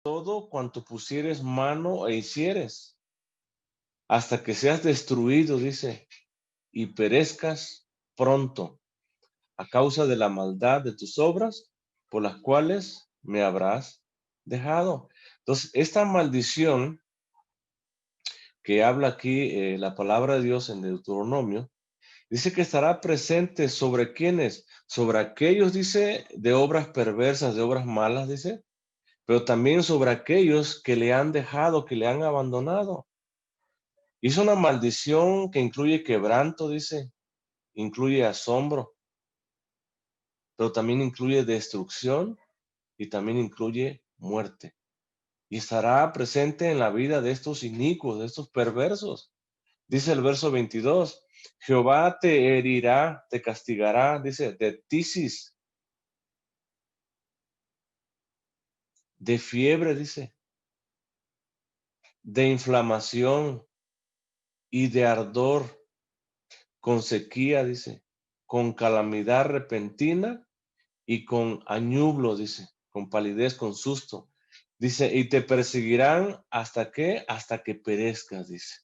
todo cuanto pusieres mano e hicieres, hasta que seas destruido, dice, y perezcas pronto, a causa de la maldad de tus obras, por las cuales me habrás dejado. Entonces, esta maldición que habla aquí la palabra de Dios en Deuteronomio, dice que estará presente sobre quienes, sobre aquellos, dice, de obras perversas, de obras malas, dice, pero también sobre aquellos que le han dejado, que le han abandonado. Y es una maldición que incluye quebranto, dice, incluye asombro, pero también incluye destrucción y también incluye muerte. Y estará presente en la vida de estos inicuos, de estos perversos. Dice el verso 22, Jehová te herirá, te castigará, dice, de tisis, de fiebre, dice, de inflamación y de ardor, con sequía, dice, con calamidad repentina y con añublo, dice, con palidez, con susto. Dice, y te perseguirán hasta qué, hasta que perezcas, dice.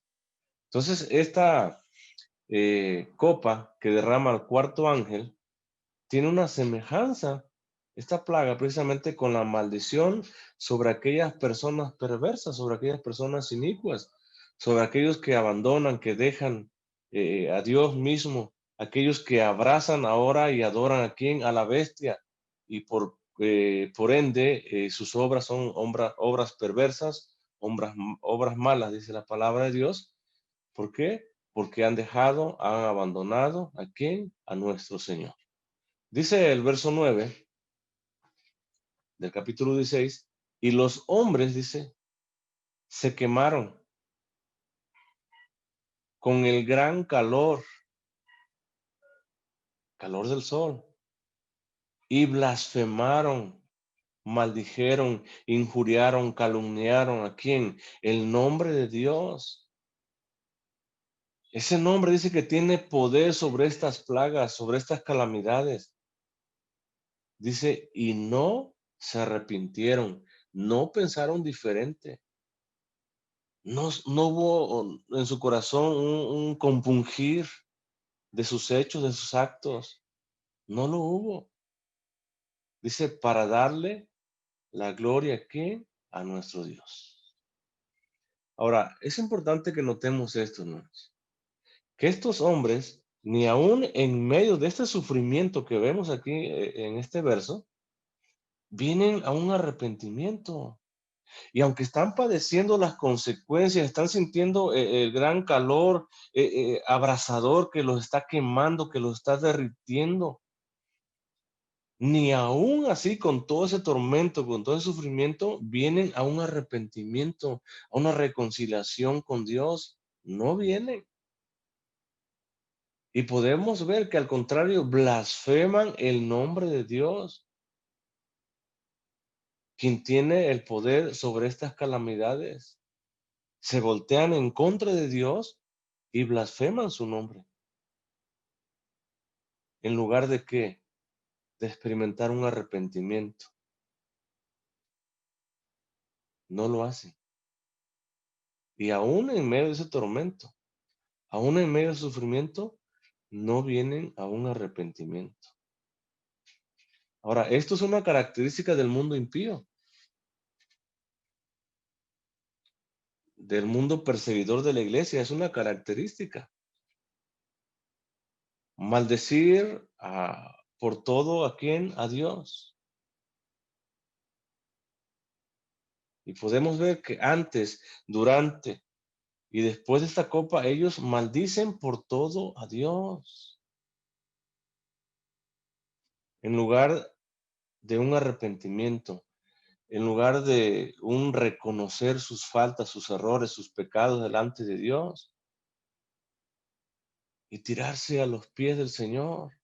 Entonces, esta copa que derrama el cuarto ángel tiene una semejanza, esta plaga, precisamente con la maldición sobre aquellas personas perversas, sobre aquellas personas inicuas, sobre aquellos que abandonan, que dejan a Dios mismo, aquellos que abrazan ahora y adoran a quien, a la bestia, y por ende sus obras son obras perversas, obras malas, dice la palabra de Dios. ¿Por qué? Porque han dejado, han abandonado a quién, a nuestro Señor. Dice el verso 9 del capítulo 16, y los hombres, dice, se quemaron con el gran calor, calor del sol, y blasfemaron, maldijeron, injuriaron, calumniaron a quién, el nombre de Dios. Ese nombre dice que tiene poder sobre estas plagas, sobre estas calamidades. Dice, y no se arrepintieron, no pensaron diferente. No hubo en su corazón un compungir de sus hechos, de sus actos. No lo hubo. Dice, para darle la gloria que a nuestro Dios. Ahora, es importante que notemos esto, hermanos, que estos hombres, ni aún en medio de este sufrimiento que vemos aquí en este verso, vienen a un arrepentimiento. Y aunque están padeciendo las consecuencias, están sintiendo el gran calor abrasador que los está quemando, que los está derritiendo, ni aún así con todo ese tormento, con todo ese sufrimiento, vienen a un arrepentimiento, a una reconciliación con Dios. No vienen. Y podemos ver que al contrario, blasfeman el nombre de Dios, quien tiene el poder sobre estas calamidades. Se voltean en contra de Dios y blasfeman su nombre. ¿En lugar de qué? De experimentar un arrepentimiento. No lo hacen. Y aún en medio de ese tormento, aún en medio del sufrimiento, no vienen a un arrepentimiento. Ahora, esto es una característica del mundo impío, del mundo perseguidor de la iglesia, es una característica. Maldecir por todo a quién, a Dios. Y podemos ver que antes, durante y después de esta copa, ellos maldicen por todo a Dios, en lugar de un arrepentimiento, en lugar de un reconocer sus faltas, sus errores, sus pecados delante de Dios y tirarse a los pies del Señor.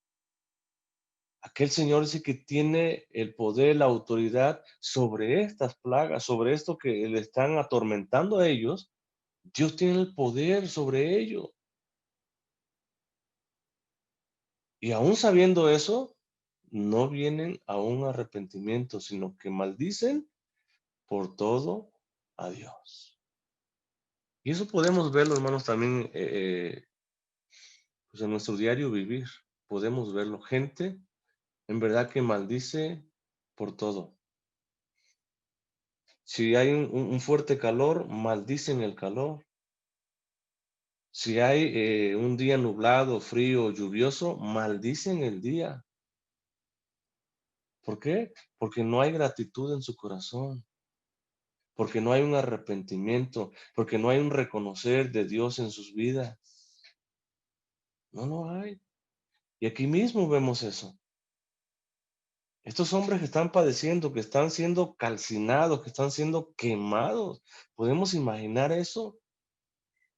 Aquel Señor dice que tiene el poder, la autoridad sobre estas plagas, sobre esto que le están atormentando a ellos. Dios tiene el poder sobre ello. Y aún sabiendo eso, no vienen a un arrepentimiento, sino que maldicen por todo a Dios. Y eso podemos verlo, hermanos, también pues en nuestro diario vivir. Podemos verlo. Gente, en verdad que maldice por todo. Si hay un fuerte calor, maldicen el calor. Si hay un día nublado, frío, lluvioso, maldicen el día. ¿Por qué? Porque no hay gratitud en su corazón, porque no hay un arrepentimiento, porque no hay un reconocer de Dios en sus vidas. No lo hay. Y aquí mismo vemos eso. Estos hombres que están padeciendo, que están siendo calcinados, que están siendo quemados, ¿podemos imaginar eso?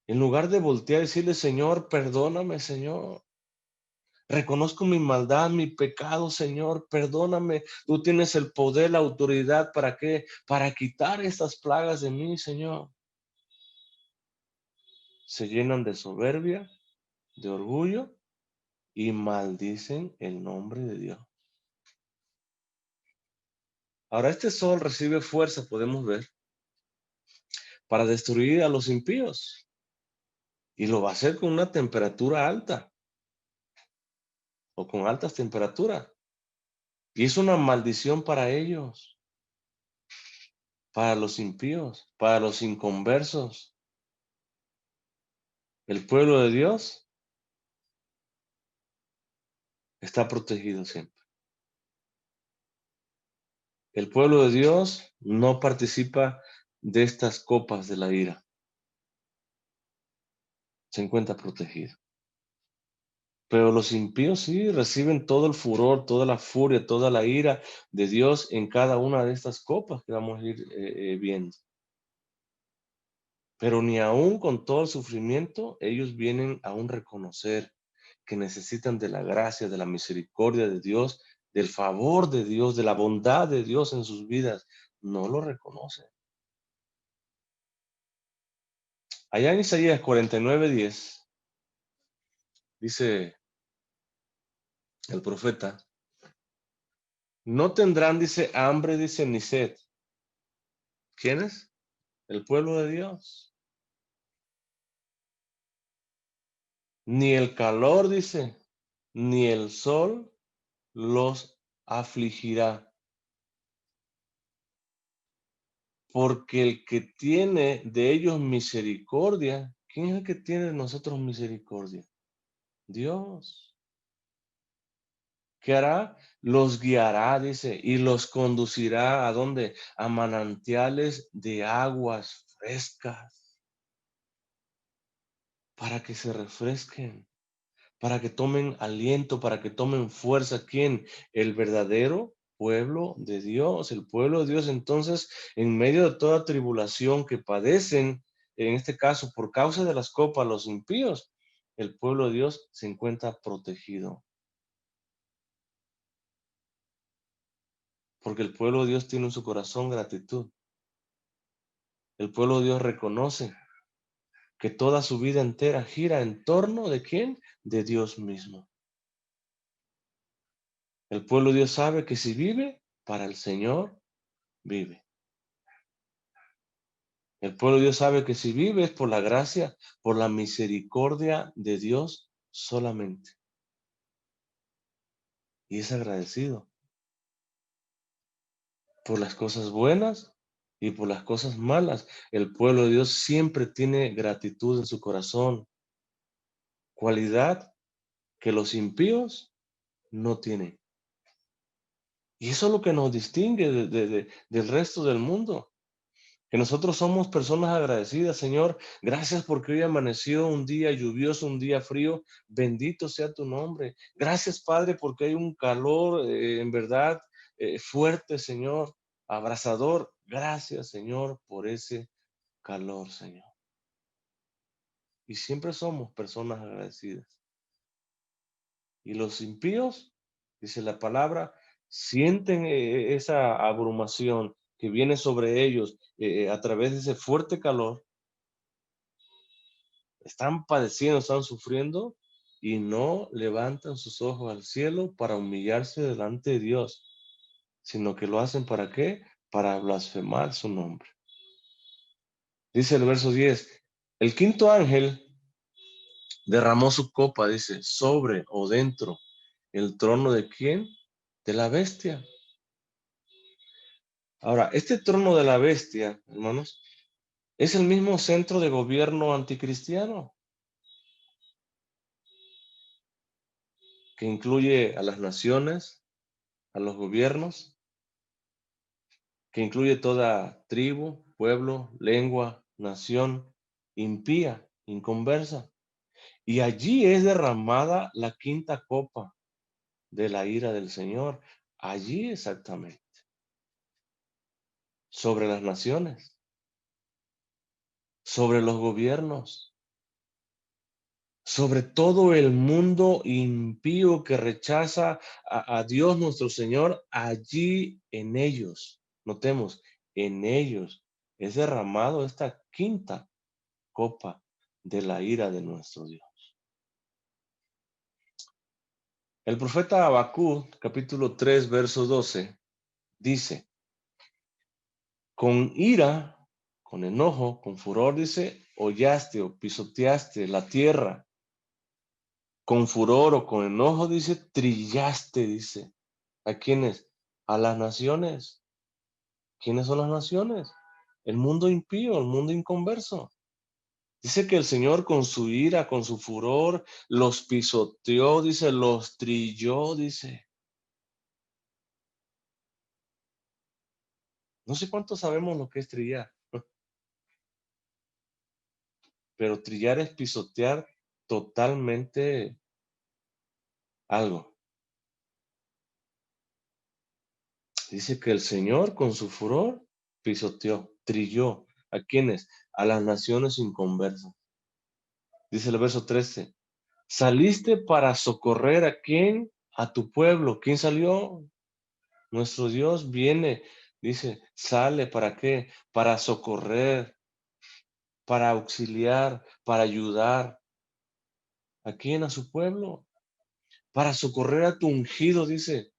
En lugar de voltear y decirle, Señor, perdóname, Señor. Reconozco mi maldad, mi pecado, Señor, perdóname. Tú tienes el poder, la autoridad, ¿para qué? Para quitar estas plagas de mí, Señor. Se llenan de soberbia, de orgullo y maldicen el nombre de Dios. Ahora este sol recibe fuerza, podemos ver, para destruir a los impíos. Y lo va a hacer con una temperatura alta o con altas temperaturas. Y es una maldición para ellos, para los impíos, para los inconversos. El pueblo de Dios está protegido siempre. El pueblo de Dios no participa de estas copas de la ira. Se encuentra protegido. Pero los impíos sí reciben todo el furor, toda la furia, toda la ira de Dios en cada una de estas copas que vamos a ir viendo. Pero ni aún con todo el sufrimiento, ellos vienen a un reconocer que necesitan de la gracia, de la misericordia de Dios, del favor de Dios, de la bondad de Dios en sus vidas. No lo reconocen. Allá en Isaías 49:10, dice el profeta, no tendrán, dice, hambre, dice, ni sed. ¿Quiénes? El pueblo de Dios. Ni el calor, dice, ni el sol los afligirá. Porque el que tiene de ellos misericordia, ¿quién es el que tiene de nosotros misericordia? Dios. ¿Qué hará? Los guiará, dice, y los conducirá ¿a dónde? A manantiales de aguas frescas, para que se refresquen, para que tomen aliento, para que tomen fuerza. ¿Quién? El verdadero pueblo de Dios. El pueblo de Dios, entonces, en medio de toda tribulación que padecen, en este caso, por causa de las copas, los impíos, el pueblo de Dios se encuentra protegido. Porque el pueblo de Dios tiene en su corazón gratitud. El pueblo de Dios reconoce que toda su vida entera gira en torno de quién? De Dios mismo. El pueblo de Dios sabe que si vive, para el Señor vive. El pueblo de Dios sabe que si vive es por la gracia, por la misericordia de Dios solamente. Y es agradecido por las cosas buenas y por las cosas malas. El pueblo de Dios siempre tiene gratitud en su corazón, cualidad que los impíos no tienen. Y eso es lo que nos distingue del resto del mundo. Que nosotros somos personas agradecidas, Señor. Gracias porque hoy amaneció un día lluvioso, un día frío. Bendito sea tu nombre. Gracias, Padre, porque hay un calor en verdad fuerte, Señor, abrasador. Gracias, Señor, por ese calor, Señor. Y siempre somos personas agradecidas. Y los impíos, dice la palabra, sienten esa abrumación que viene sobre ellos a través de ese fuerte calor. Están padeciendo, están sufriendo y no levantan sus ojos al cielo para humillarse delante de Dios, sino que lo hacen ¿para qué? para blasfemar su nombre. Dice el verso 10, el quinto ángel derramó su copa, dice, sobre o dentro el trono de ¿quién? De la bestia. Ahora, este trono de la bestia, hermanos, es el mismo centro de gobierno anticristiano que incluye a las naciones, a los gobiernos, que incluye toda tribu, pueblo, lengua, nación, impía, inconversa. Y allí es derramada la quinta copa de la ira del Señor. Allí exactamente, sobre las naciones, sobre los gobiernos, sobre todo el mundo impío que rechaza a Dios nuestro Señor, allí en ellos, notemos, en ellos es derramado esta quinta copa de la ira de nuestro Dios. El profeta Habacuc, capítulo 3, verso 12, dice, con ira, con enojo, con furor, dice, hollaste o pisoteaste la tierra. Con furor o con enojo, dice, trillaste, dice. ¿A quiénes? A las naciones. ¿Quiénes son las naciones? El mundo impío, el mundo inconverso. Dice que el Señor con su ira, con su furor, los pisoteó, dice, los trilló, dice. No sé cuánto sabemos lo que es trillar, pero trillar es pisotear totalmente algo. Dice que el Señor con su furor pisoteó, trilló. ¿A quiénes? A las naciones inconversas. Dice el verso 13. Saliste para socorrer a quién? A tu pueblo. ¿Quién salió? Nuestro Dios viene. Dice, sale para qué? Para socorrer, para auxiliar, para ayudar. ¿A quién? A su pueblo. Para socorrer a tu ungido, dice.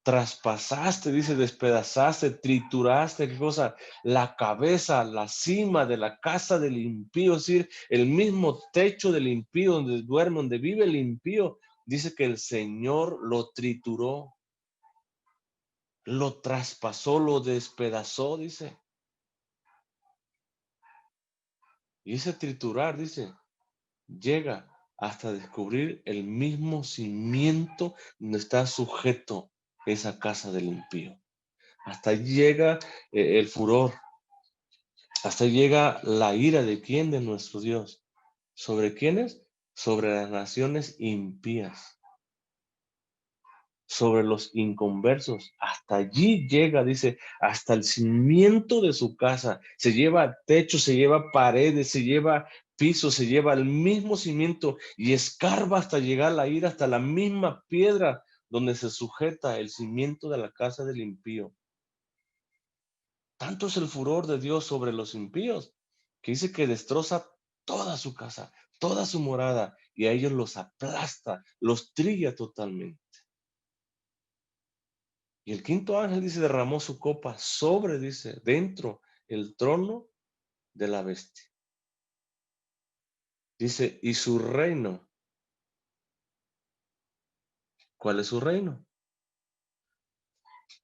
Traspasaste, dice, despedazaste, trituraste, ¿qué cosa? La cabeza, la cima de la casa del impío, es decir, el mismo techo del impío donde duerme, donde vive el impío. Dice que el Señor lo trituró, lo traspasó, lo despedazó, dice. Y ese triturar, dice, llega hasta descubrir el mismo cimiento donde está sujeto esa casa del impío. Hasta llega el furor, hasta llega la ira de quién, de nuestro Dios. ¿Sobre quiénes? Sobre las naciones impías, sobre los inconversos. Hasta allí llega, dice, hasta el cimiento de su casa. Se lleva techo, se lleva paredes, se lleva piso, se lleva el mismo cimiento y escarba hasta llegar la ira, hasta la misma piedra donde se sujeta el cimiento de la casa del impío. Tanto es el furor de Dios sobre los impíos, que dice que destroza toda su casa, toda su morada, y a ellos los aplasta, los trilla totalmente. Y el quinto ángel, dice, derramó su copa sobre, dice, dentro el trono de la bestia. Dice, y su reino. ¿Cuál es su reino?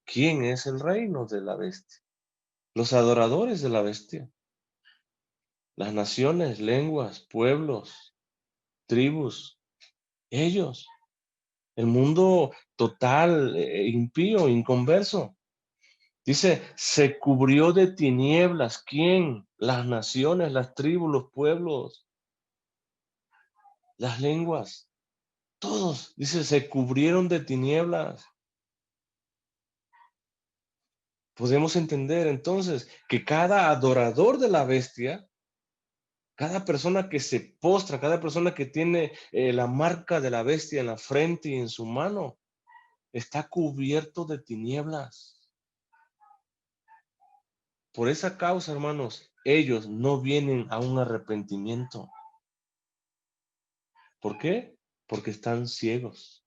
¿Quién es el reino de la bestia? Los adoradores de la bestia. Las naciones, lenguas, pueblos, tribus, ellos. El mundo total, impío, inconverso. Dice, se cubrió de tinieblas. ¿Quién? Las naciones, las tribus, los pueblos, las lenguas. Todos, dice, se cubrieron de tinieblas. Podemos entender entonces que cada adorador de la bestia, cada persona que se postra, cada persona que tiene la marca de la bestia en la frente y en su mano, está cubierto de tinieblas. Por esa causa, hermanos, ellos no vienen a un arrepentimiento. ¿Por qué? Porque están ciegos.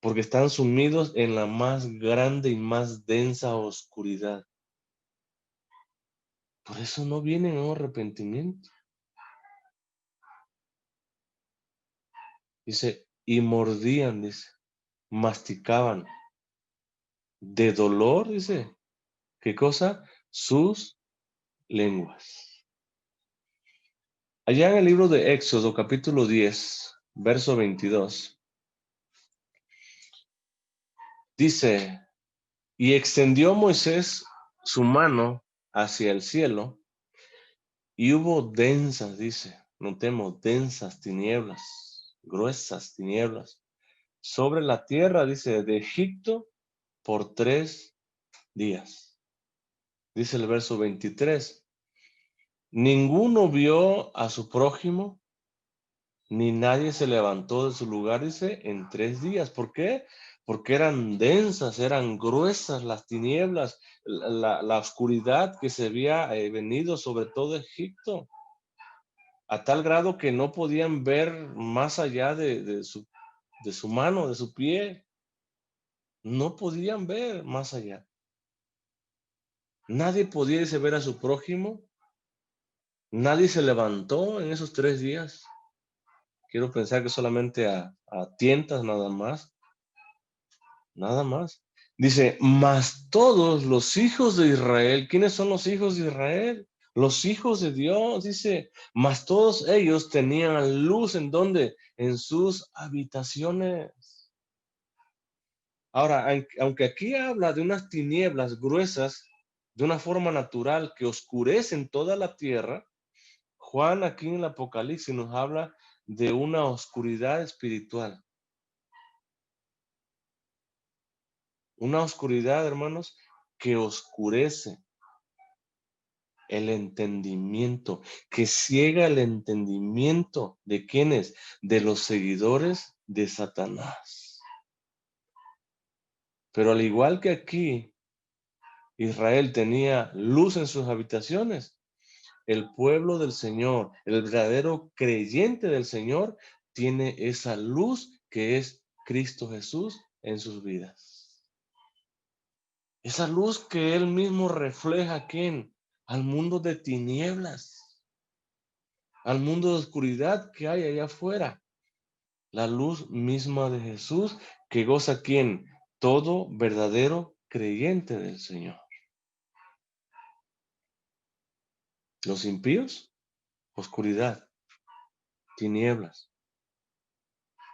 porque están sumidos en la más grande y más densa oscuridad. Por eso no vienen a un arrepentimiento. Dice, y mordían, dice, masticaban de dolor, dice, ¿qué cosa? Sus lenguas. Allá en el libro de Éxodo, capítulo 10, verso 22, dice, y extendió Moisés su mano hacia el cielo, y hubo densas, dice, notemos, densas tinieblas, gruesas tinieblas, sobre la tierra, dice, de Egipto por 3 días. Dice el verso 23, ninguno vio a su prójimo, ni nadie se levantó de su lugar, dice, en 3 días. ¿Por qué? Porque eran densas, eran gruesas las tinieblas, la oscuridad que se había venido sobre todo Egipto, a tal grado que no podían ver más allá de su mano, de su pie. No podían ver más allá. Nadie podía irse ver a su prójimo. Nadie se levantó en esos 3 días. Quiero pensar que solamente a tientas nada más. Nada más. Dice, mas todos los hijos de Israel, ¿quiénes son los hijos de Israel? Los hijos de Dios, dice, mas todos ellos tenían luz en donde, en sus habitaciones. Ahora, aunque aquí habla de unas tinieblas gruesas, de una forma natural que oscurecen toda la tierra, Juan aquí en el Apocalipsis nos habla de una oscuridad espiritual. Una oscuridad, hermanos, que oscurece el entendimiento, que ciega el entendimiento de quienes, de los seguidores de Satanás. Pero al igual que aquí, Israel tenía luz en sus habitaciones. El pueblo del Señor, el verdadero creyente del Señor, tiene esa luz que es Cristo Jesús en sus vidas. Esa luz que Él mismo refleja aquí al mundo de tinieblas, al mundo de oscuridad que hay allá afuera. La luz misma de Jesús que goza quien todo verdadero creyente del Señor. Los impíos, oscuridad, tinieblas.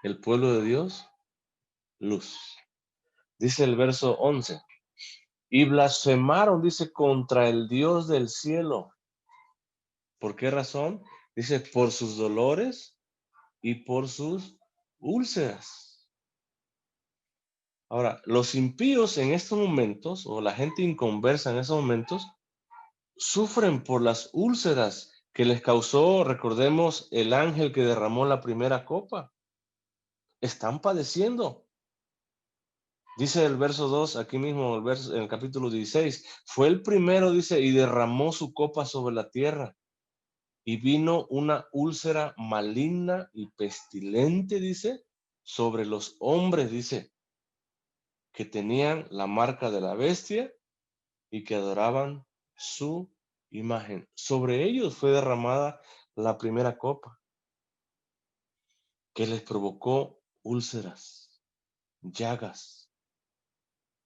El pueblo de Dios, luz. Dice el verso 11. Y blasfemaron, dice, contra el Dios del cielo. ¿Por qué razón? Dice, por sus dolores y por sus úlceras. Ahora, los impíos en estos momentos, o la gente inconversa en estos momentos, sufren por las úlceras que les causó, recordemos, el ángel que derramó la primera copa. Están padeciendo. Dice el verso 2, aquí mismo, en el capítulo 16, fue el primero, dice, y derramó su copa sobre la tierra. Y vino una úlcera maligna y pestilente, dice, sobre los hombres, dice, que tenían la marca de la bestia y que adoraban su imagen. Sobre ellos fue derramada la primera copa, que les provocó úlceras, llagas,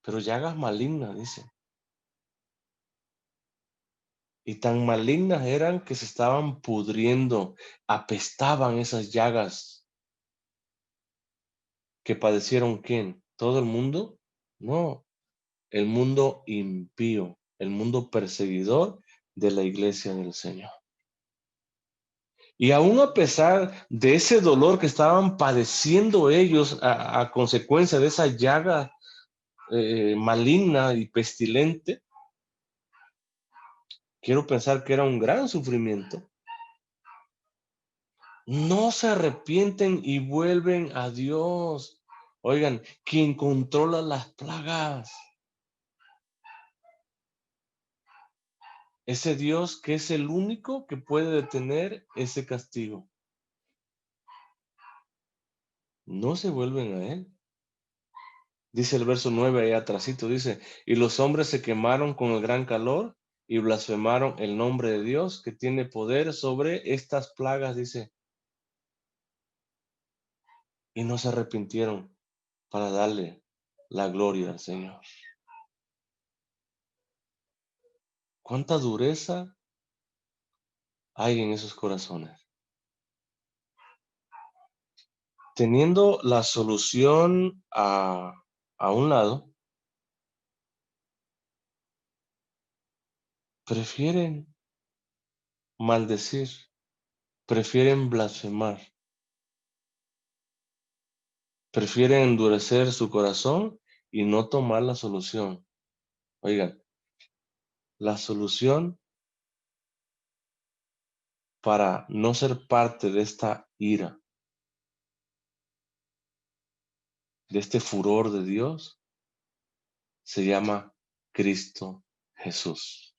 pero llagas malignas, dice. Y tan malignas eran que se estaban pudriendo, apestaban esas llagas. ¿Que padecieron quién? ¿Todo el mundo? No, el mundo impío, el mundo perseguidor de la iglesia del Señor. Y aún a pesar de ese dolor que estaban padeciendo ellos a consecuencia de esa llaga maligna y pestilente, quiero pensar que era un gran sufrimiento. No se arrepienten y vuelven a Dios. Oigan, quien controla las plagas. Ese Dios que es el único que puede detener ese castigo. No se vuelven a Él. Dice el verso 9 ahí atrásito, dice, y los hombres se quemaron con el gran calor y blasfemaron el nombre de Dios que tiene poder sobre estas plagas, dice, y no se arrepintieron para darle la gloria al Señor. ¿Cuánta dureza hay en esos corazones? Teniendo la solución a un lado, prefieren maldecir, prefieren blasfemar, prefieren endurecer su corazón y no tomar la solución. Oigan, la solución para no ser parte de esta ira, de este furor de Dios, se llama Cristo Jesús.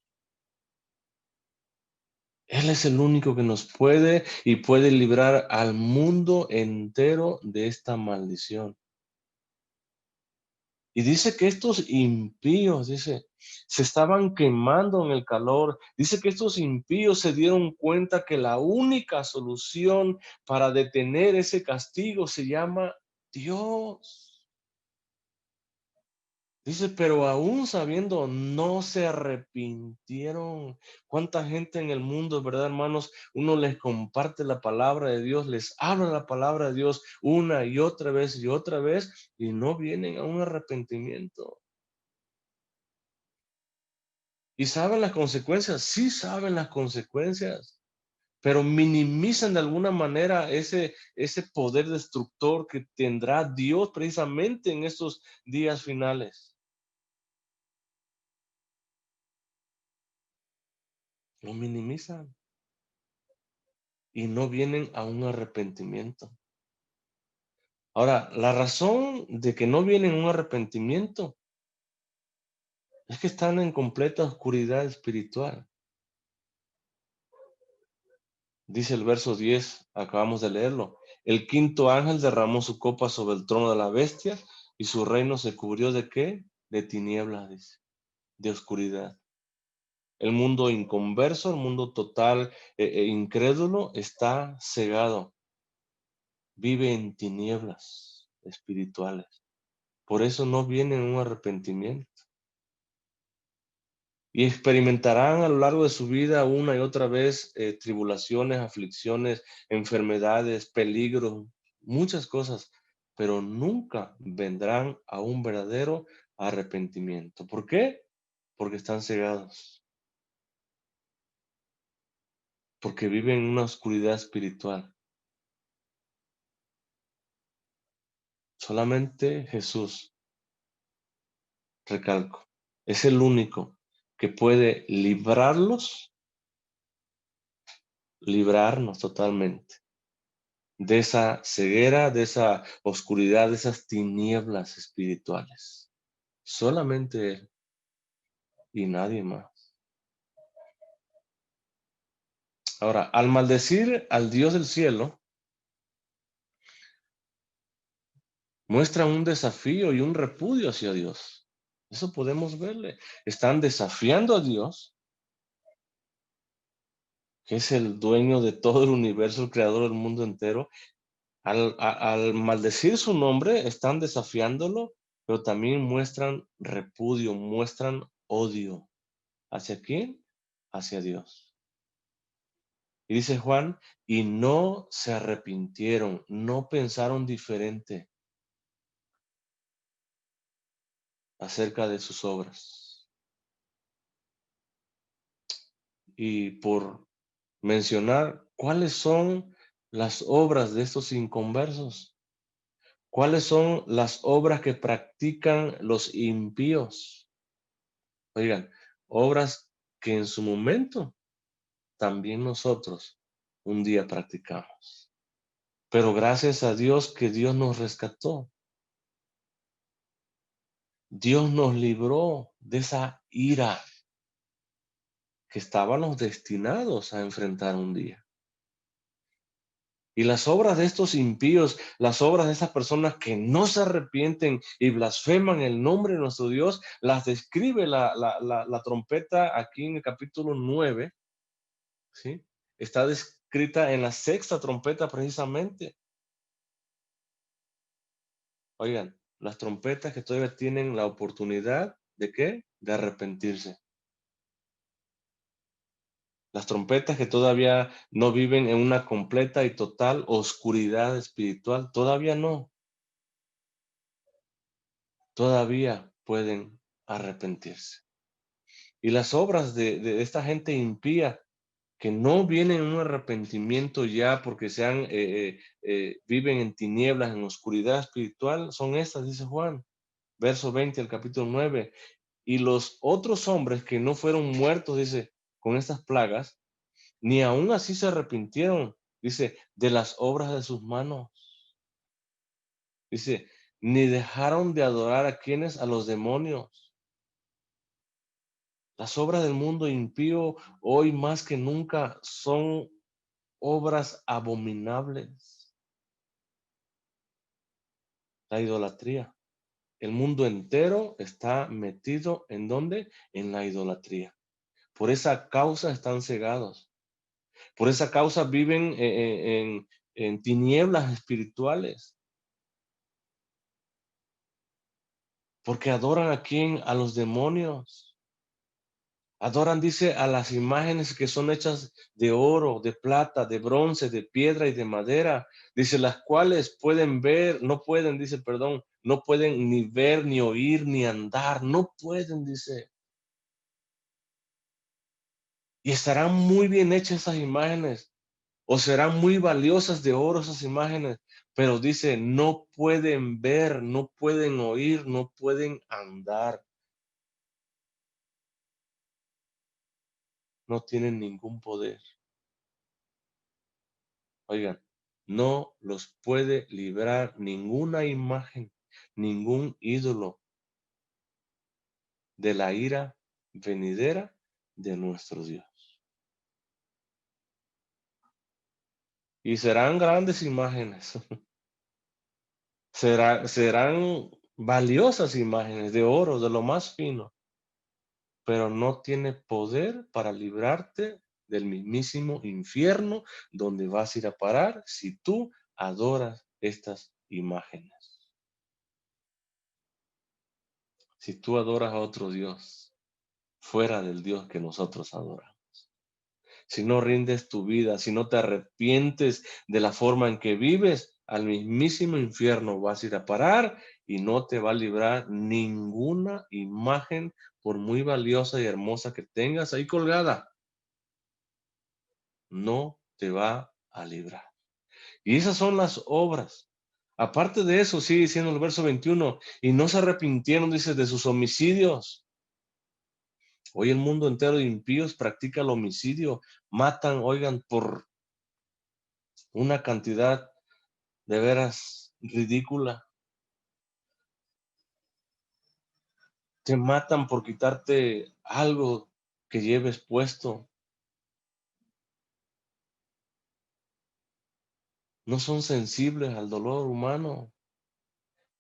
Él es el único que nos puede y puede librar al mundo entero de esta maldición. Y dice que estos impíos, dice, se estaban quemando en el calor. Dice que estos impíos se dieron cuenta que la única solución para detener ese castigo se llama Dios. Dice, pero aún sabiendo, no se arrepintieron. ¿Cuánta gente en el mundo, verdad, hermanos? Uno les comparte la palabra de Dios, les habla la palabra de Dios una y otra vez, y no vienen a un arrepentimiento. ¿Y saben las consecuencias? Sí saben las consecuencias, pero minimizan de alguna manera ese poder destructor que tendrá Dios precisamente en estos días finales. Lo minimizan y no vienen a un arrepentimiento. Ahora, la razón de que no vienen a un arrepentimiento es que están en completa oscuridad espiritual. Dice el verso 10, acabamos de leerlo. El quinto ángel derramó su copa sobre el trono de la bestia y su reino se cubrió ¿de qué? De tinieblas, dice, de oscuridad. El mundo inconverso, el mundo total incrédulo está cegado, vive en tinieblas espirituales. Por eso no viene un arrepentimiento. Y experimentarán a lo largo de su vida una y otra vez tribulaciones, aflicciones, enfermedades, peligros, muchas cosas, pero nunca vendrán a un verdadero arrepentimiento. ¿Por qué? Porque están cegados, porque viven en una oscuridad espiritual. Solamente Jesús, recalco, es el único que puede librarnos totalmente de esa ceguera, de esa oscuridad, de esas tinieblas espirituales. Solamente Él y nadie más. Ahora, al maldecir al Dios del cielo, muestra un desafío y un repudio hacia Dios. Eso podemos verle. Están desafiando a Dios, que es el dueño de todo el universo, el creador del mundo entero. Al maldecir su nombre, están desafiándolo, pero también muestran repudio, muestran odio. ¿Hacia quién? Hacia Dios. Y dice Juan, y no se arrepintieron, no pensaron diferente acerca de sus obras. Y por mencionar cuáles son las obras de estos inconversos, cuáles son las obras que practican los impíos. Oigan, obras que en su momento también nosotros un día practicamos. Pero gracias a Dios que Dios nos rescató. Dios nos libró de esa ira que estábamos destinados a enfrentar un día. Y las obras de estos impíos, las obras de esas personas que no se arrepienten y blasfeman el nombre de nuestro Dios, las describe la trompeta aquí en el capítulo 9, ¿sí? Está descrita en la sexta trompeta precisamente. Oigan, las trompetas que todavía tienen la oportunidad ¿de qué? De arrepentirse. Las trompetas que todavía no viven en una completa y total oscuridad espiritual, todavía no, todavía pueden arrepentirse. Y las obras de esta gente impía que no vienen en un arrepentimiento ya porque viven en tinieblas, en oscuridad espiritual, son estas, dice Juan, verso 20 del capítulo 9. Y los otros hombres que no fueron muertos, dice, con estas plagas, ni aún así se arrepintieron, dice, de las obras de sus manos. Dice, ni dejaron de adorar a quienes, a los demonios. Las obras del mundo impío hoy más que nunca son obras abominables. La idolatría. El mundo entero está metido ¿en dónde? En la idolatría. Por esa causa están cegados. Por esa causa viven en tinieblas espirituales. Porque adoran a quién? A los demonios. Adoran, dice, a las imágenes que son hechas de oro, de plata, de bronce, de piedra y de madera. Dice, las cuales pueden ver, no pueden, dice, perdón, no pueden ni ver, ni oír, ni andar. No pueden, dice. Y estarán muy bien hechas esas imágenes. O serán muy valiosas de oro esas imágenes. Pero dice, no pueden ver, no pueden oír, no pueden andar. No tienen ningún poder. Oigan, no los puede librar ninguna imagen, ningún ídolo de la ira venidera de nuestro Dios. Y serán grandes imágenes, serán valiosas imágenes de oro, de lo más fino, pero no tiene poder para librarte del mismísimo infierno donde vas a ir a parar si tú adoras estas imágenes. Si tú adoras a otro Dios fuera del Dios que nosotros adoramos. Si no rindes tu vida, si no te arrepientes de la forma en que vives, al mismísimo infierno vas a ir a parar y no te va a librar ninguna imagen, por muy valiosa y hermosa que tengas ahí colgada. No te va a librar. Y esas son las obras. Aparte de eso, sigue diciendo el verso 21, y no se arrepintieron, dice, de sus homicidios. Hoy el mundo entero de impíos practica el homicidio, matan, oigan, por una cantidad de veras ridícula. Te matan por quitarte algo que lleves puesto. No son sensibles al dolor humano.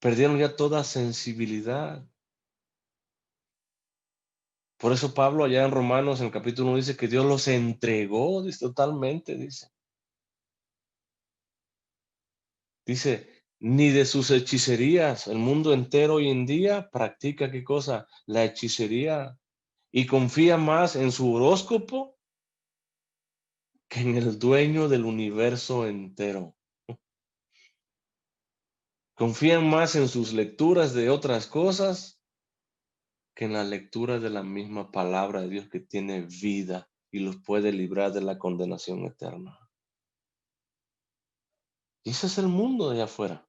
Perdieron ya toda sensibilidad. Por eso Pablo allá en Romanos en el capítulo 1 dice que Dios los entregó, dice, totalmente, dice. Dice, ni de sus hechicerías. El mundo entero hoy en día practica ¿qué cosa? La hechicería. Y confía más en su horóscopo que en el dueño del universo entero. Confían más en sus lecturas de otras cosas que en la lectura de la misma palabra de Dios que tiene vida y los puede librar de la condenación eterna. Y ese es el mundo de allá afuera.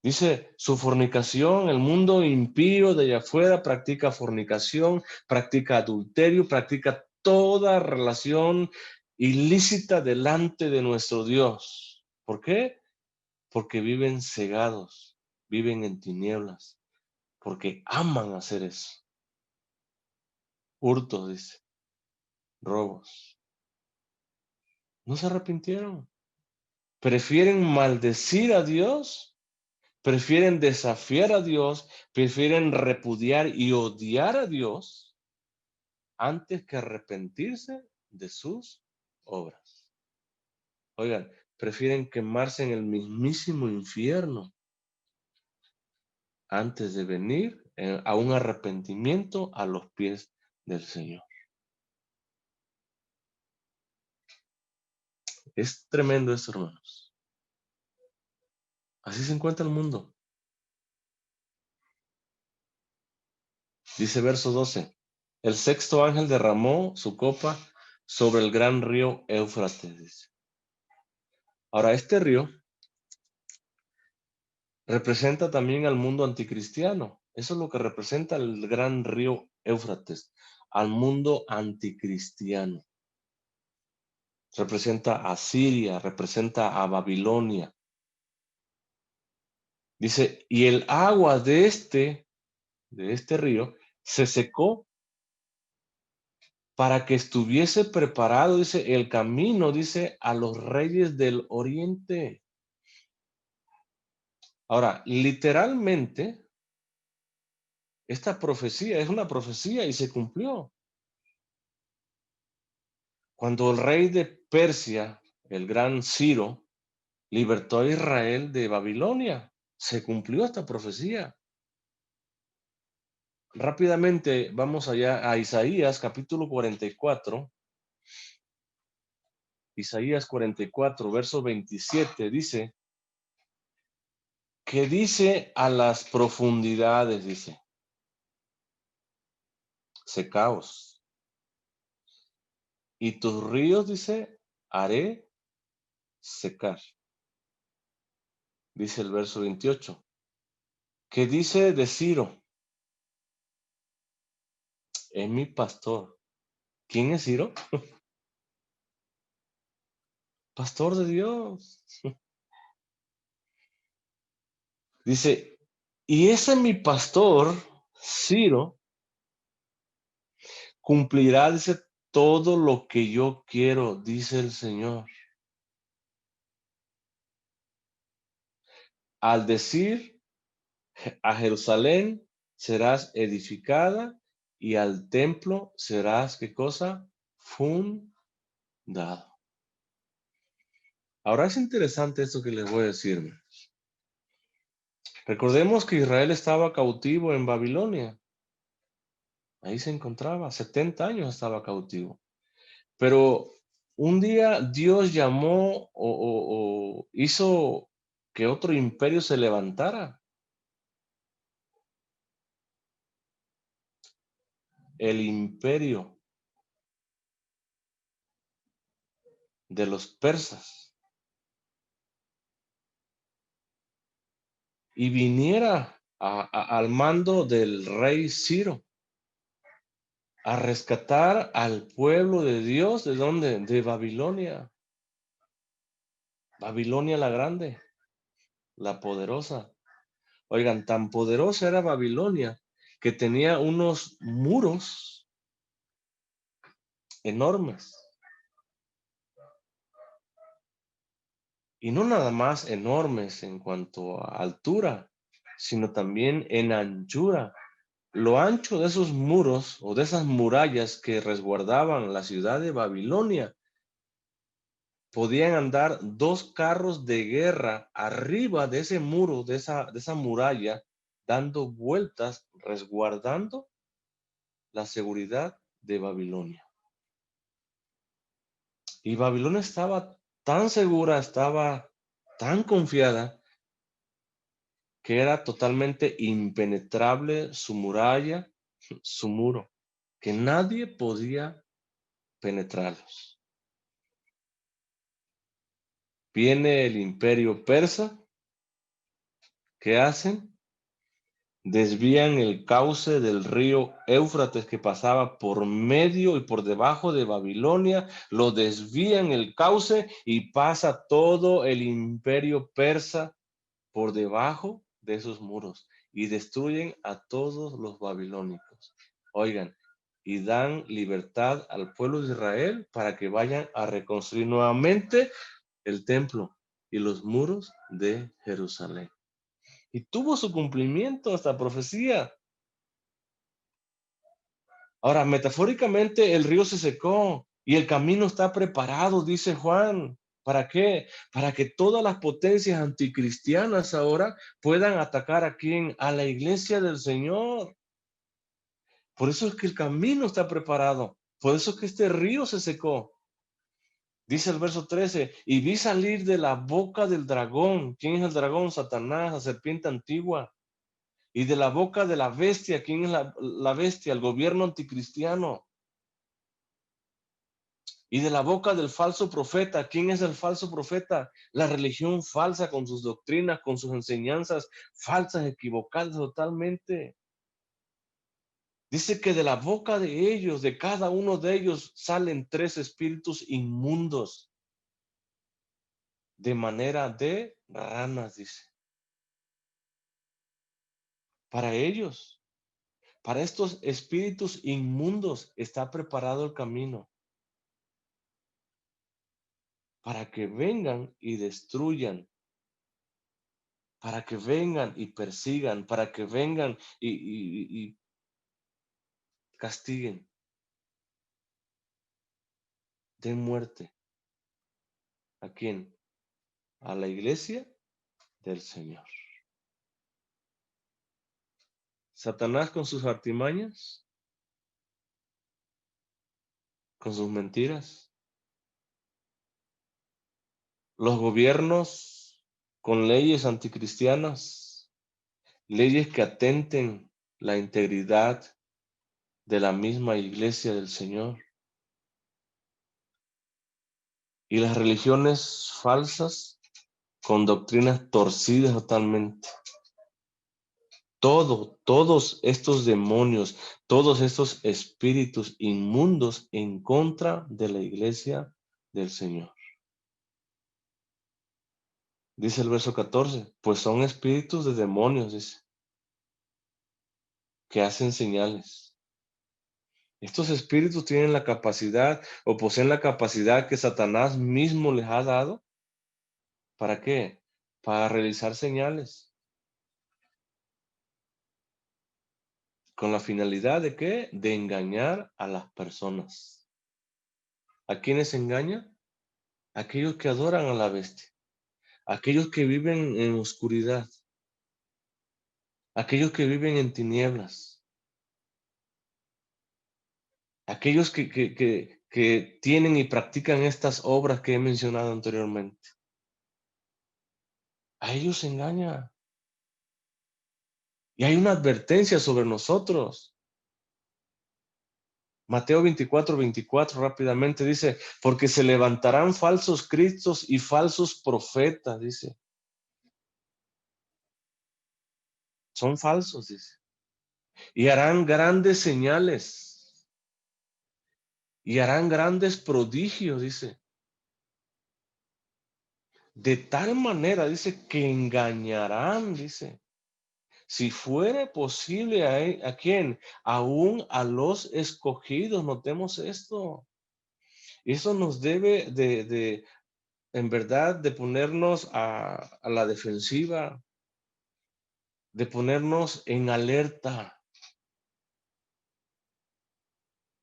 Dice su fornicación, el mundo impío de allá afuera practica fornicación, practica adulterio, practica toda relación ilícita delante de nuestro Dios. ¿Por qué? Porque viven cegados, viven en tinieblas, porque aman hacer eso. Hurtos, dice, robos, No se arrepintieron. Prefieren maldecir a Dios, prefieren desafiar a Dios, prefieren repudiar y odiar a Dios antes que arrepentirse de sus obras. Oigan, prefieren quemarse en el mismísimo infierno antes de venir a un arrepentimiento a los pies del Señor. Es tremendo esto, hermanos. Así se encuentra el mundo. Dice verso 12. El sexto ángel derramó su copa sobre el gran río Éufrates. Dice. Ahora, este río representa también al mundo anticristiano. Eso es lo que representa el gran río Éufrates, al mundo anticristiano. Representa a Siria, representa a Babilonia. Dice, y el agua de este río se secó para que estuviese preparado, dice, el camino, dice, a los reyes del oriente. Ahora, literalmente, esta profecía es una profecía y se cumplió. Cuando el rey de Persia, el gran Ciro, libertó a Israel de Babilonia, se cumplió esta profecía. Rápidamente vamos allá a Isaías capítulo 44. Isaías 44, verso 27 dice, que dice a las profundidades, dice, secaos, y tus ríos, dice, haré secar. Dice el verso 28, que dice de Ciro, es mi pastor. ¿Quién es Ciro? Pastor de Dios. Dice, y ese mi pastor, Ciro, cumplirá, dice, todo lo que yo quiero, dice el Señor. Al decir, a Jerusalén serás edificada y al templo serás, ¿qué cosa? Fundado. Ahora es interesante esto que les voy a decir. Recordemos que Israel estaba cautivo en Babilonia. Ahí se encontraba, 70 años estaba cautivo. Pero un día Dios llamó o hizo que otro imperio se levantara. El imperio de los persas. Y viniera al mando del rey Ciro a rescatar al pueblo de Dios. ¿De dónde? De Babilonia. Babilonia la grande, la poderosa. Oigan, tan poderosa era Babilonia que tenía unos muros enormes. Y no nada más enormes en cuanto a altura, sino también en anchura. Lo ancho de esos muros o de esas murallas que resguardaban la ciudad de Babilonia, podían andar 2 carros de guerra arriba de ese muro, de esa muralla, dando vueltas, resguardando la seguridad de Babilonia. Y Babilonia estaba tan segura, estaba tan confiada, que era totalmente impenetrable su muralla, su muro, que nadie podía penetrarlos. Viene el imperio persa, ¿qué hacen? Desvían el cauce del río Éufrates que pasaba por medio y por debajo de Babilonia, lo desvían el cauce y pasa todo el imperio persa por debajo de esos muros y destruyen a todos los babilónicos. Oigan, y dan libertad al pueblo de Israel para que vayan a reconstruir nuevamente el templo y los muros de Jerusalén. Y tuvo su cumplimiento esta profecía. Ahora, metafóricamente, el río se secó y el camino está preparado, dice Juan. ¿Para qué? Para que todas las potencias anticristianas ahora puedan atacar a quién, a la iglesia del Señor. Por eso es que el camino está preparado. Por eso es que este río se secó. Dice el verso 13, y vi salir de la boca del dragón. ¿Quién es el dragón? Satanás, la serpiente antigua. Y de la boca de la bestia. ¿Quién es la bestia? El gobierno anticristiano. Y de la boca del falso profeta. ¿Quién es el falso profeta? La religión falsa con sus doctrinas, con sus enseñanzas falsas, equivocadas totalmente. Dice que de la boca de ellos, de cada uno de ellos, salen 3 espíritus inmundos de manera de ranas, dice. Para ellos, para estos espíritus inmundos, está preparado el camino para que vengan y destruyan, para que vengan y persigan, para que vengan y castiguen, den muerte. ¿A quién? A la iglesia del Señor. Satanás con sus artimañas, con sus mentiras. Los gobiernos con leyes anticristianas, leyes que atenten la integridad de la misma iglesia del Señor. Y las religiones falsas con doctrinas torcidas totalmente. Todos estos demonios, todos estos espíritus inmundos en contra de la iglesia del Señor. Dice el verso 14, pues son espíritus de demonios, dice, que hacen señales. Estos espíritus tienen la capacidad o poseen la capacidad que Satanás mismo les ha dado. ¿Para qué? Para realizar señales. ¿Con la finalidad de qué? De engañar a las personas. ¿A quiénes engaña? Aquellos que adoran a la bestia. Aquellos que viven en oscuridad. Aquellos que viven en tinieblas. Aquellos que tienen y practican estas obras que he mencionado anteriormente. A ellos se engaña. Y hay una advertencia sobre nosotros. Mateo 24:24 rápidamente dice, porque se levantarán falsos cristos y falsos profetas, dice. Son falsos, dice. Y harán grandes señales. Y harán grandes prodigios, dice. De tal manera, dice, que engañarán, dice. Si fuere posible, ¿a quién? Aún a los escogidos. Notemos esto. Eso nos debe en verdad, de ponernos a la defensiva, de ponernos en alerta.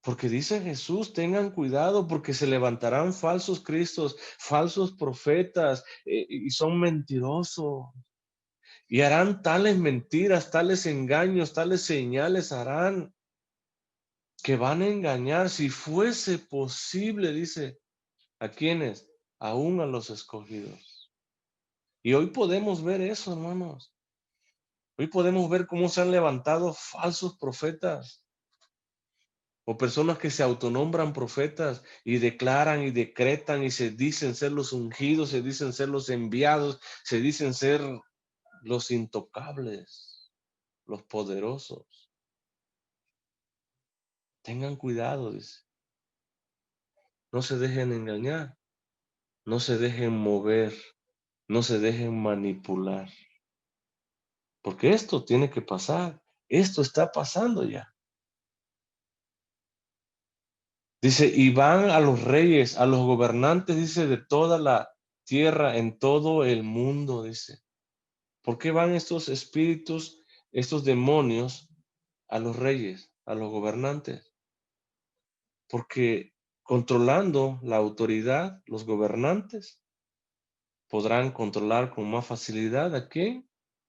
Porque dice Jesús, tengan cuidado porque se levantarán falsos cristos, falsos profetas, y son mentirosos. Y harán tales mentiras, tales engaños, tales señales harán que van a engañar, si fuese posible, dice, ¿a quiénes? Aún a los escogidos. Y hoy podemos ver eso, hermanos. Hoy podemos ver cómo se han levantado falsos profetas o personas que se autonombran profetas y declaran y decretan y se dicen ser los ungidos, se dicen ser los enviados, se dicen ser los intocables, los poderosos. Tengan cuidado, dice. No se dejen engañar, no se dejen mover, no se dejen manipular. Porque esto tiene que pasar, esto está pasando ya. Dice, y van a los reyes, a los gobernantes, dice, de toda la tierra, en todo el mundo, dice. ¿Por qué van estos espíritus, estos demonios a los reyes, a los gobernantes? Porque controlando la autoridad, los gobernantes podrán controlar con más facilidad a quién,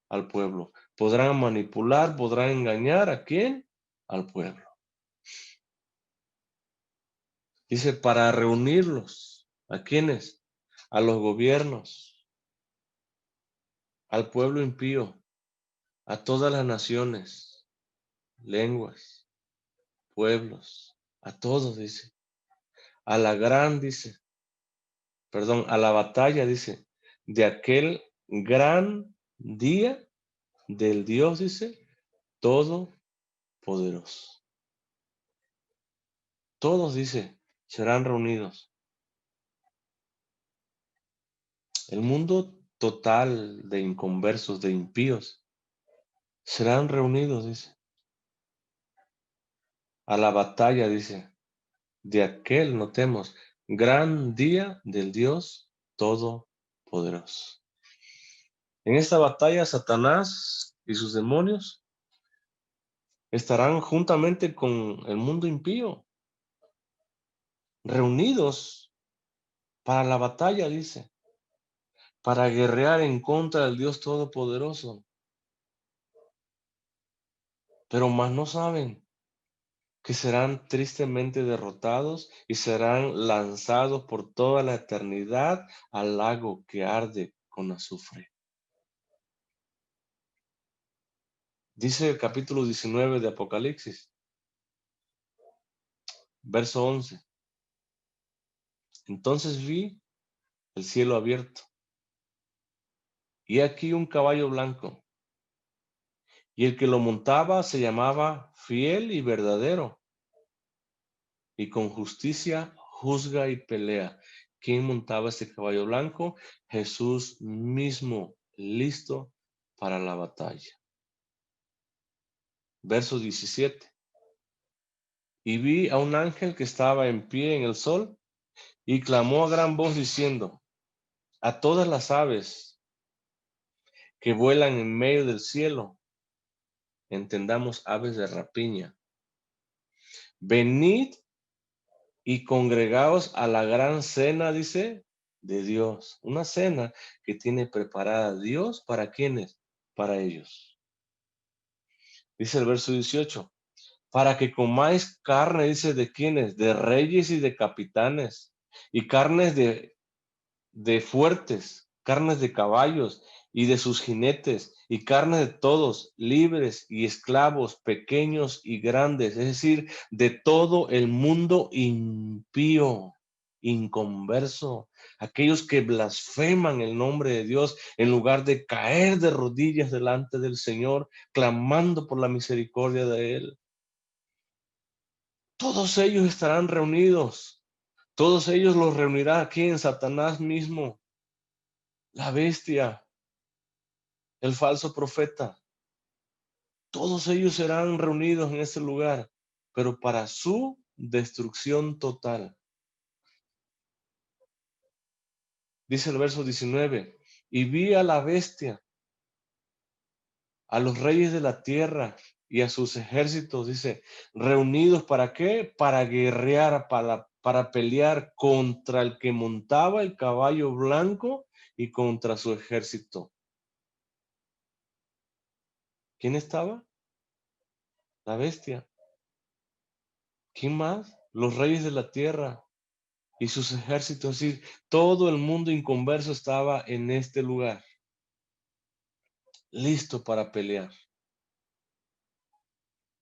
al pueblo. Podrán manipular, podrán engañar a quién, al pueblo. Dice, para reunirlos, ¿a quiénes? A los gobiernos, al pueblo impío, a todas las naciones, lenguas, pueblos, a todos, dice. A la gran, dice, perdón, a la batalla, dice, de aquel gran día del Dios, dice, todopoderoso. Todos, dice, serán reunidos. El mundo total de inconversos, de impíos, serán reunidos, dice, a la batalla, dice, de aquel, notemos, gran día del Dios todopoderoso. En esta batalla, Satanás y sus demonios estarán juntamente con el mundo impío, reunidos para la batalla, dice, para guerrear en contra del Dios todopoderoso. Pero más no saben que serán tristemente derrotados y serán lanzados por toda la eternidad al lago que arde con azufre. Dice el capítulo 19 de Apocalipsis, verso 11. Entonces vi el cielo abierto y aquí un caballo blanco, y el que lo montaba se llamaba Fiel y Verdadero, y con justicia juzga y pelea. ¿Quién montaba ese caballo blanco? Jesús mismo, listo para la batalla. Verso 17. Y vi a un ángel que estaba en pie en el sol y clamó a gran voz diciendo, a todas las aves que vuelan en medio del cielo, entendamos aves de rapiña, venid y congregaos a la gran cena, dice, de Dios. Una cena que tiene preparada Dios para quienes, para ellos. Dice el verso 18, para que comáis carne, dice, de quienes, de reyes y de capitanes, y carnes de fuertes, carnes de caballos y de sus jinetes, y carne de todos, libres y esclavos, pequeños y grandes, es decir, de todo el mundo impío, inconverso, aquellos que blasfeman el nombre de Dios en lugar de caer de rodillas delante del Señor, clamando por la misericordia de Él. Todos ellos estarán reunidos. Todos ellos los reunirá aquí en Satanás mismo, la bestia, el falso profeta. Todos ellos serán reunidos en ese lugar, pero para su destrucción total. Dice el verso 19, y vi a la bestia, a los reyes de la tierra y a sus ejércitos, dice, reunidos ¿para qué? Para guerrear, para pelear contra el que montaba el caballo blanco y contra su ejército. ¿Quién estaba? La bestia. ¿Quién más? Los reyes de la tierra y sus ejércitos. Es decir, todo el mundo inconverso estaba en este lugar, listo para pelear.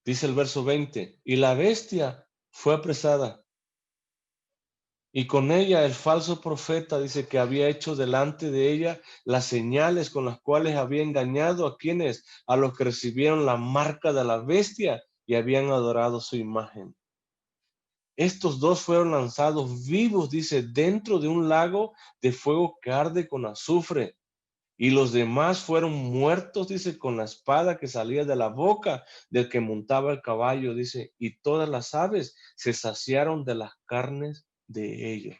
Dice el verso 20, y la bestia fue apresada, y con ella el falso profeta, dice, que había hecho delante de ella las señales con las cuales había engañado a quienes, a los que recibieron la marca de la bestia y habían adorado su imagen. Estos dos fueron lanzados vivos, dice, dentro de un lago de fuego que arde con azufre. Y los demás fueron muertos, dice, con la espada que salía de la boca del que montaba el caballo, dice, y todas las aves se saciaron de las carnes de ellos.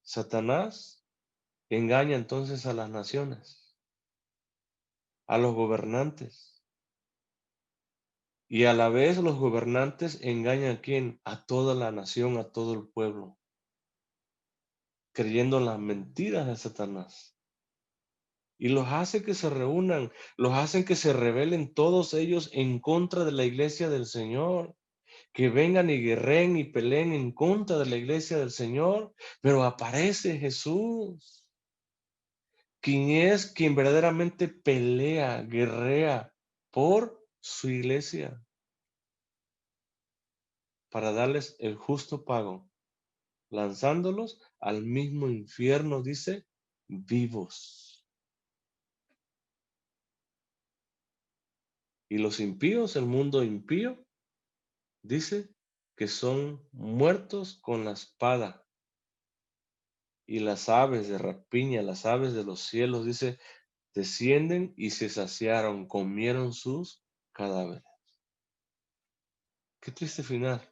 Satanás engaña entonces a las naciones, a los gobernantes, y a la vez los gobernantes engañan a quién, a toda la nación, a todo el pueblo, creyendo en las mentiras de Satanás. Y los hace que se reúnan, los hacen que se rebelen todos ellos en contra de la iglesia del Señor, que vengan y guerreen y peleen en contra de la iglesia del Señor, pero aparece Jesús, quien verdaderamente pelea, guerrea por su iglesia, para darles el justo pago, lanzándolos al mismo infierno, dice, vivos. Y los impíos, el mundo impío, dice que son muertos con la espada. Y las aves de rapiña, las aves de los cielos, dice, descienden y se saciaron, comieron sus cadáveres. Qué triste final.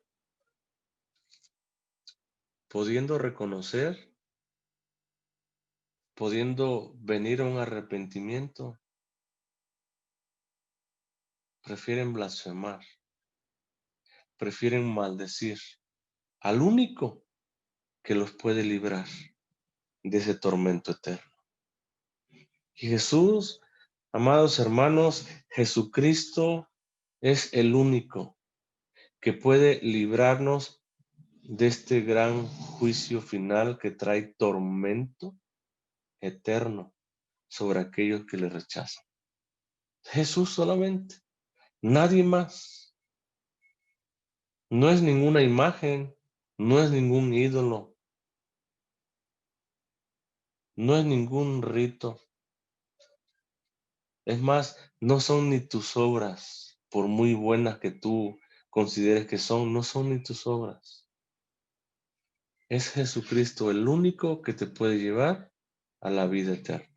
Pudiendo reconocer, pudiendo venir a un arrepentimiento, prefieren blasfemar, prefieren maldecir al único que los puede librar de ese tormento eterno. Y Jesús, amados hermanos, Jesucristo es el único que puede librarnos de este gran juicio final que trae tormento eterno sobre aquellos que le rechazan. Jesús solamente, nadie más. No es ninguna imagen, no es ningún ídolo, no es ningún rito. Es más, no son ni tus obras, por muy buenas que tú consideres que son, no son ni tus obras. Es Jesucristo el único que te puede llevar a la vida eterna.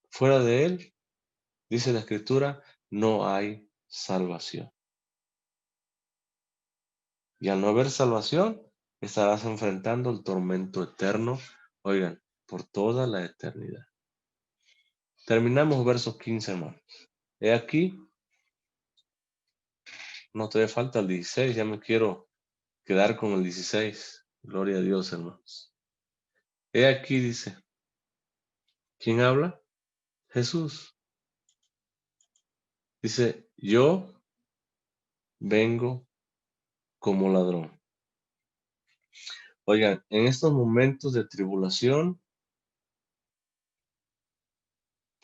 Fuera de Él, dice la Escritura, no hay salvación. Y al no haber salvación, estarás enfrentando el tormento eterno, oigan, por toda la eternidad. Terminamos versos 15, hermanos. He aquí, no te dé falta el 16, ya me quiero quedar con el 16. Gloria a Dios, hermanos. He aquí, dice, ¿quién habla? Jesús. Dice, yo vengo como ladrón. Oigan, en estos momentos de tribulación,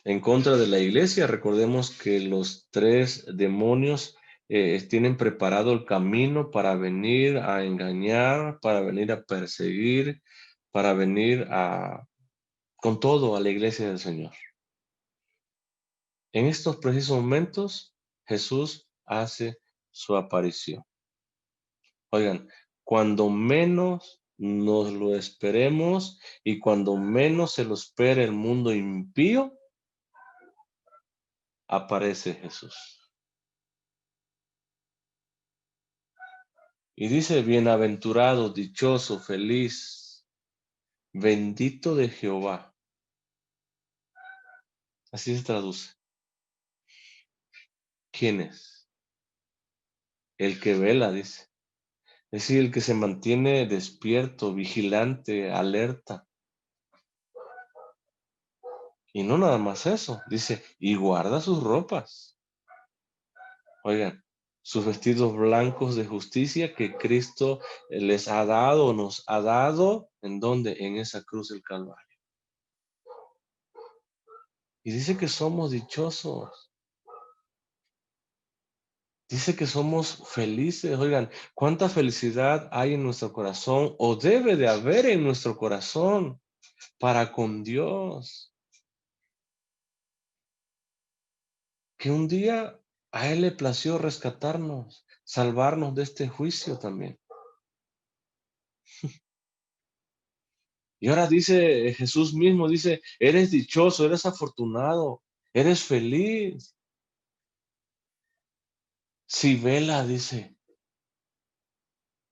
en contra de la iglesia, recordemos que los tres demonios tienen preparado el camino para venir a engañar, para venir a perseguir, para venir con todo a la iglesia del Señor. En estos precisos momentos, Jesús hace su aparición. Oigan, cuando menos nos lo esperemos y cuando menos se lo espere el mundo impío, aparece Jesús. Y dice, bienaventurado, dichoso, feliz, bendito de Jehová. Así se traduce. ¿Quién es? El que vela, dice. Es decir, el que se mantiene despierto, vigilante, alerta. Y no nada más eso, dice, y guarda sus ropas. Oigan, sus vestidos blancos de justicia que Cristo les ha dado, nos ha dado, ¿en dónde? En esa cruz del Calvario. Y dice que somos dichosos. Dice que somos felices. Oigan, cuánta felicidad hay en nuestro corazón o debe de haber en nuestro corazón para con Dios. Que un día a Él le plació rescatarnos, salvarnos de este juicio también. Y ahora dice Jesús mismo, dice, eres dichoso, eres afortunado, eres feliz. Si vela, dice,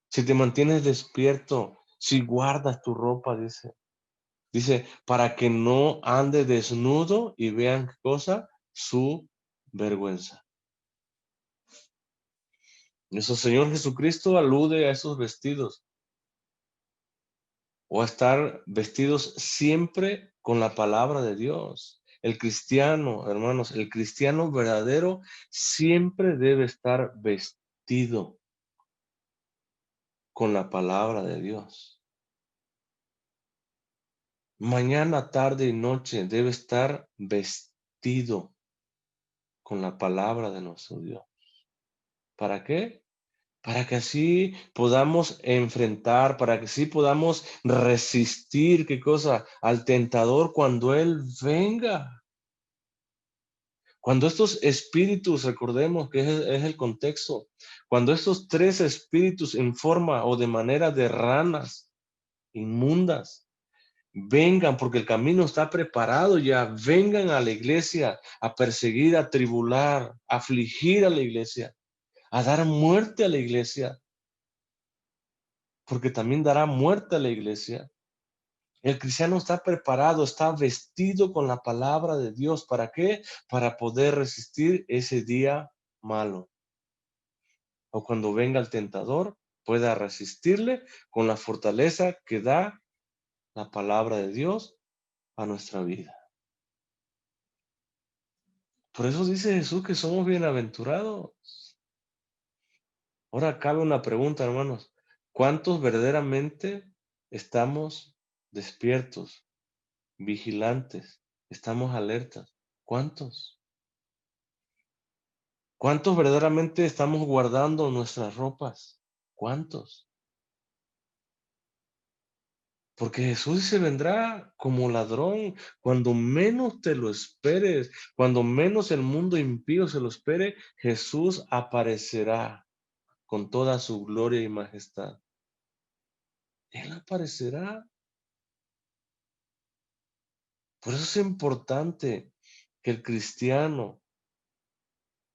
si te mantienes despierto, si guardas tu ropa, dice. Dice, para que no ande desnudo y vean qué cosa, su vergüenza. Nuestro Señor Jesucristo alude a esos vestidos o a estar vestidos siempre con la palabra de Dios. El cristiano, hermanos, el cristiano verdadero siempre debe estar vestido con la palabra de Dios. Mañana, tarde y noche debe estar vestido con la palabra de nuestro Dios. ¿Para qué? Para que así podamos enfrentar, para que así podamos resistir, ¿qué cosa? Al tentador cuando Él venga. Cuando estos espíritus, recordemos que es el contexto, cuando estos tres espíritus en forma o de manera de ranas inmundas vengan, porque el camino está preparado ya, vengan a la iglesia a perseguir, a tribular, a afligir a la iglesia, a dar muerte a la iglesia, porque también dará muerte a la iglesia. El cristiano está preparado, está vestido con la palabra de Dios. ¿Para qué? Para poder resistir ese día malo. O cuando venga el tentador, pueda resistirle con la fortaleza que da la palabra de Dios a nuestra vida. Por eso dice Jesús que somos bienaventurados. Ahora cabe una pregunta, hermanos. ¿Cuántos verdaderamente estamos despiertos, vigilantes, estamos alertas? ¿Cuántos? ¿Cuántos verdaderamente estamos guardando nuestras ropas? ¿Cuántos? Porque Jesús se vendrá como ladrón cuando menos te lo esperes, cuando menos el mundo impío se lo espere, Jesús aparecerá con toda su gloria y majestad. Él aparecerá. Por eso es importante que el cristiano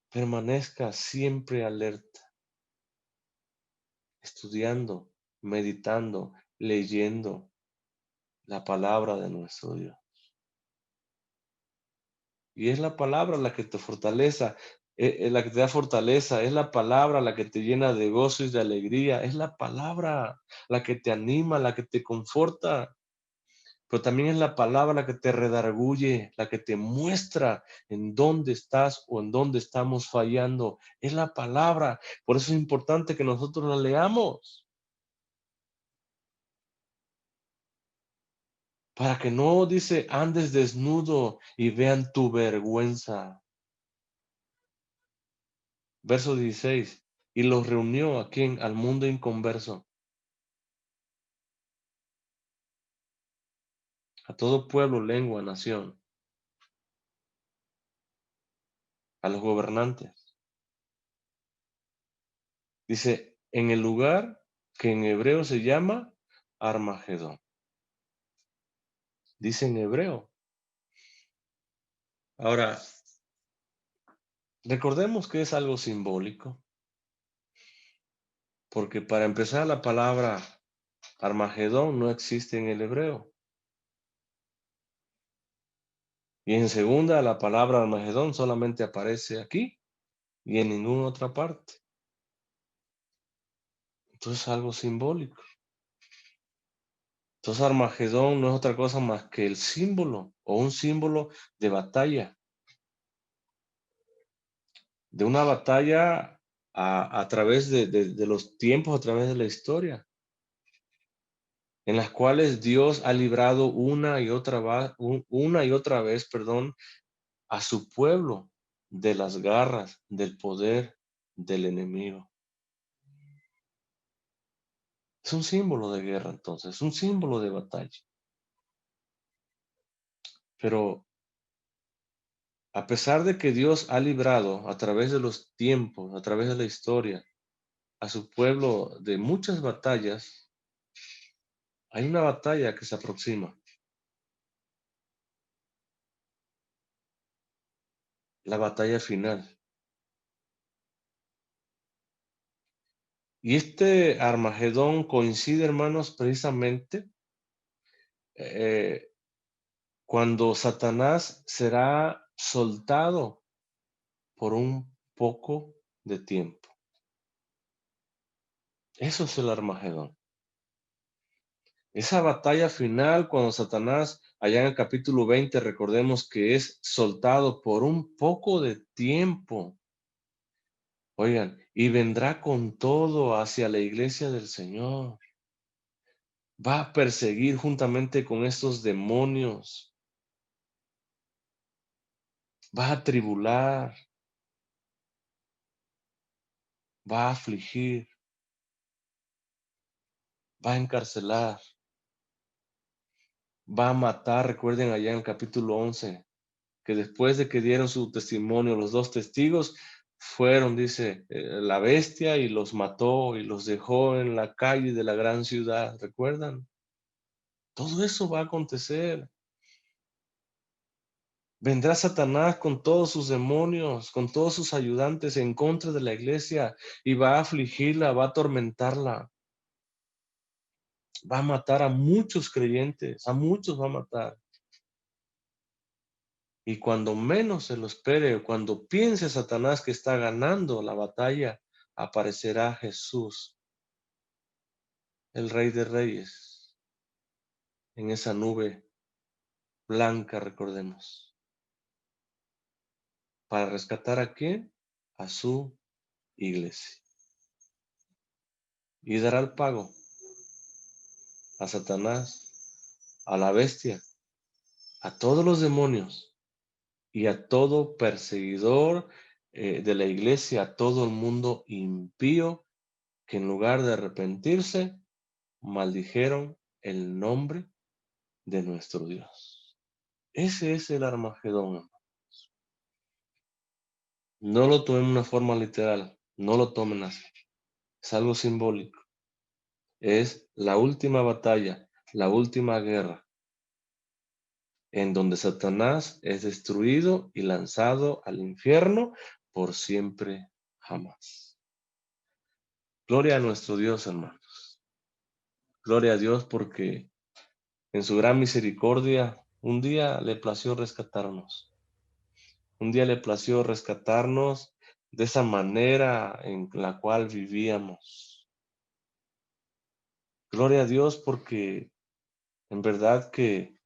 permanezca siempre alerta, estudiando, meditando, leyendo la palabra de nuestro Dios. Y es la palabra la que te fortaleza, la que te da fortaleza, es la palabra la que te llena de gozo y de alegría, es la palabra la que te anima, la que te conforta, pero también es la palabra la que te redarguye, la que te muestra en dónde estás o en dónde estamos fallando. Es la palabra, por eso es importante que nosotros la leamos, para que no, dice, andes desnudo y vean tu vergüenza. Verso 16. Y los reunió a quién? Al mundo inconverso, a todo pueblo, lengua, nación, a los gobernantes. Dice, en el lugar que en hebreo se llama Armagedón. Dice en hebreo. Ahora, recordemos que es algo simbólico, porque para empezar la palabra Armagedón no existe en el hebreo. Y en segunda, la palabra Armagedón solamente aparece aquí y en ninguna otra parte. Entonces es algo simbólico. Entonces Armagedón no es otra cosa más que el símbolo o un símbolo de batalla. De una batalla a través de los tiempos, a través de la historia, en las cuales Dios ha librado una y otra vez, perdón, a su pueblo de las garras, del poder del enemigo. Es un símbolo de guerra, entonces, es un símbolo de batalla. Pero a pesar de que Dios ha librado a través de los tiempos, a través de la historia, a su pueblo de muchas batallas, Hay una batalla que se aproxima. La batalla final. Y este Armagedón coincide, hermanos, precisamente eh, cuando Satanás será soltado por un poco de tiempo. Eso es el Armagedón. Esa batalla final, cuando Satanás, allá en el capítulo 20, recordemos que es soltado por un poco de tiempo. Oigan, y vendrá con todo hacia la iglesia del Señor. Va a perseguir juntamente con estos demonios. Va a tribular. Va a afligir. Va a encarcelar. Va a matar. Recuerden allá en el capítulo 11, que después de que dieron su testimonio, los dos testigos fueron, dice, la bestia y los mató y los dejó en la calle de la gran ciudad. ¿Recuerdan? Todo eso va a acontecer. Vendrá Satanás con todos sus demonios, con todos sus ayudantes en contra de la iglesia y va a afligirla, va a atormentarla, va a matar a muchos creyentes, a muchos va a matar. Y cuando menos se lo espere, cuando piense Satanás que está ganando la batalla, aparecerá Jesús, el Rey de Reyes, en esa nube blanca, recordemos. ¿Para rescatar a quién? A su iglesia. Y dará el pago a Satanás, a la bestia, a todos los demonios y a todo perseguidor de la iglesia, a todo el mundo impío que en lugar de arrepentirse, maldijeron el nombre de nuestro Dios. Ese es el Armagedón. No lo tomen de una forma literal, no lo tomen así. Es algo simbólico. Es la última batalla, la última guerra, en donde Satanás es destruido y lanzado al infierno por siempre jamás. Gloria a nuestro Dios, hermanos. Gloria a Dios porque en su gran misericordia un día le plació rescatarnos. Un día le plació rescatarnos de esa manera en la cual vivíamos. Gloria a Dios porque en verdad que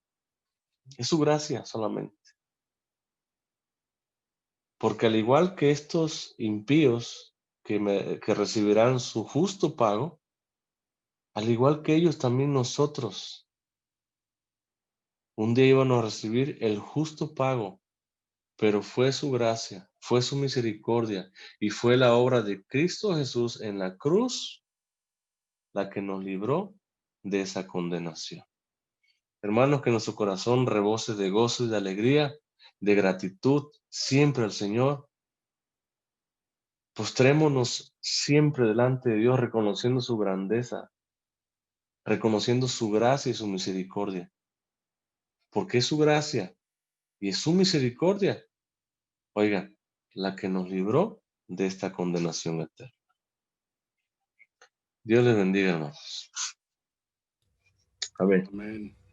es su gracia solamente. Porque al igual que estos impíos que recibirán su justo pago, al igual que ellos también nosotros, un día íbamos a recibir el justo pago, pero fue su gracia, fue su misericordia y fue la obra de Cristo Jesús en la cruz la que nos libró de esa condenación. Hermanos, que nuestro corazón rebose de gozo y de alegría, de gratitud siempre al Señor. Postrémonos siempre delante de Dios, reconociendo su grandeza, reconociendo su gracia y su misericordia, porque es su gracia y es su misericordia, oiga, la que nos libró de esta condenación eterna. Dios les bendiga, hermanos. Amén. Amén.